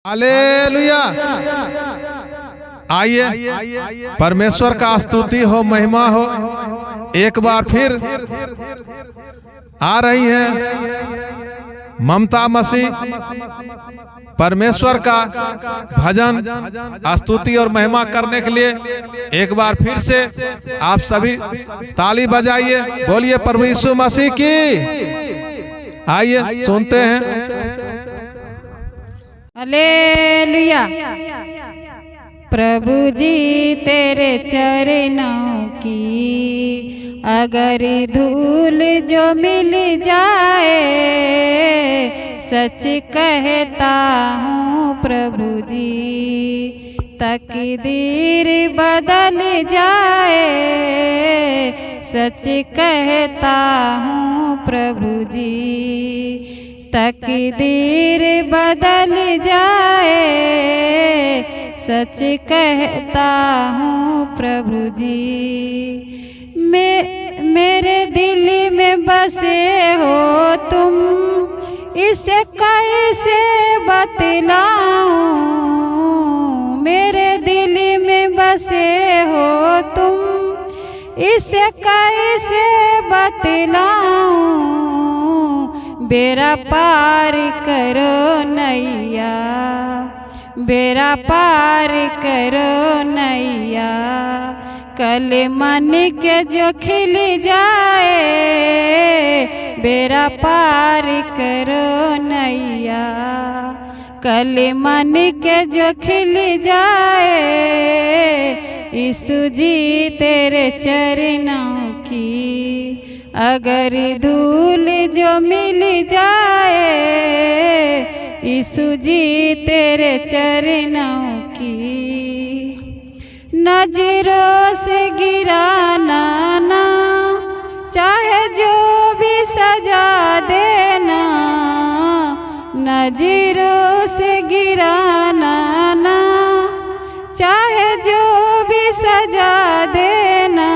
Hallelujah. आइए परमेश्वर का स्तुति हो, महिमा हो। एक बार फिर आ रही है ममता मसीह परमेश्वर का भजन स्तुति और महिमा करने के लिए। एक बार फिर से आप सभी ताली बजाइए, बोलिए प्रभु यीशु मसीह की। आइए सुनते हैं। हालेलुया। प्रभु जी तेरे चरणों की अगर धूल जो मिल जाए, सच कहता हूँ प्रभु जी तकदीर बदल जाए। सच कहता हूँ प्रभु जी तकदीर बदल जाए। सच कहता हूँ प्रभु जी। मेरे दिल में बसे हो तुम, इसे कैसे बतलाऊं। मेरे दिल में बसे हो तुम, इसे कैसे बतलाऊं। बेड़ा पार करो नैया, बेड़ा पार करो नैया। कल मन के जो खिल जाए, बेड़ा पार करो नैया। कल मन के जो खिल जाए, यीशु जी तेरे चरणों की अगर धूल जो मिल जाए। यीशु जी तेरे चरणों की नजरों से गिराना ना, चाहे जो भी सजा देना। नजरों से गिराना ना, चाहे जो भी सजा देना।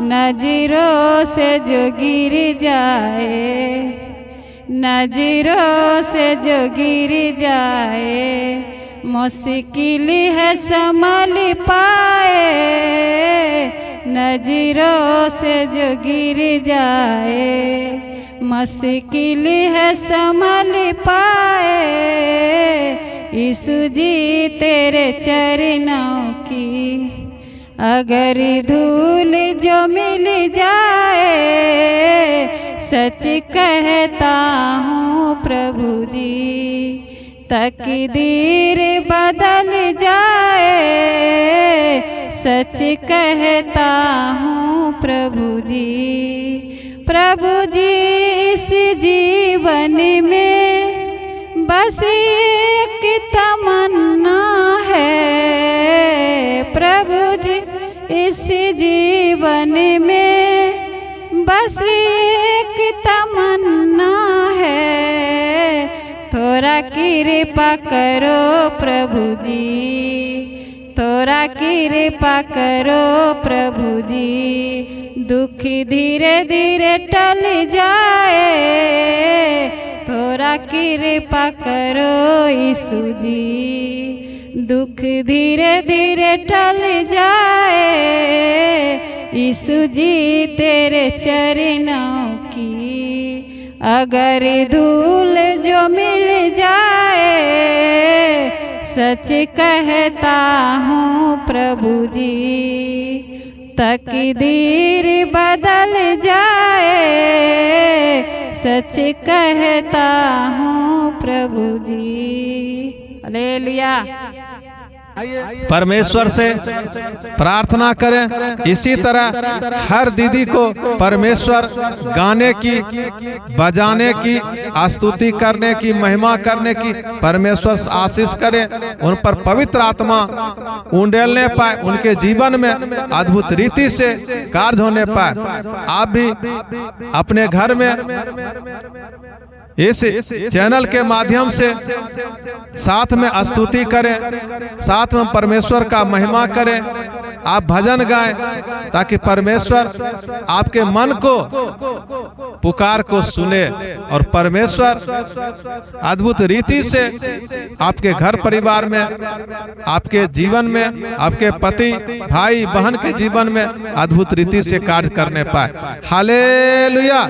नजरों से जो गिर जाए, नजरों से जो गिर जाए। मुश्किल है संभल पाए, नजरों से जो गिर जाए। मुश्किल है संभल पाए, यीशु जी तेरे चरणों की अगर धूल जो मिल जाए। सच कहता हूँ प्रभु जी तकदीर बदल जाए। सच कहता हूँ प्रभु जी। प्रभु जी इस जीवन में बस एक तमन्ना है। प्रभु जी इस जीवन में बस एक तमन्ना है। थोड़ा कृपा करो प्रभु जी, थोड़ा कृपा करो प्रभु जी। दुख धीरे धीरे टल जाए, थोड़ा कृपा करो यीशु जी। दुख धीरे धीरे टल जाए, यीशु जी तेरे चरणों की अगर धूल जो मिल जाए। सच कहता हूँ प्रभु जी तकदीर बदल जाए। सच कहता हूँ प्रभु जी। हालेलुया। परमेश्वर से प्रार्थना करें। इसी तरह हर दीदी को परमेश्वर गाने की, बजाने की, स्तुति करने की, महिमा करने की परमेश्वर आशीष करें। उन पर पवित्र आत्मा उंडेलने पाए, उनके जीवन में अद्भुत रीति से कार्य होने पाए। आप भी अपने घर में इस चैनल के माध्यम से साथ में स्तुति करें, साथ में परमेश्वर का महिमा करें। आप भजन गाएं ताकि परमेश्वर आपके मन को पुकार को सुने और परमेश्वर अद्भुत रीति से आपके घर परिवार में, आपके जीवन में, आपके पति भाई बहन के जीवन में अद्भुत रीति से कार्य करने पाए। हालेलुया।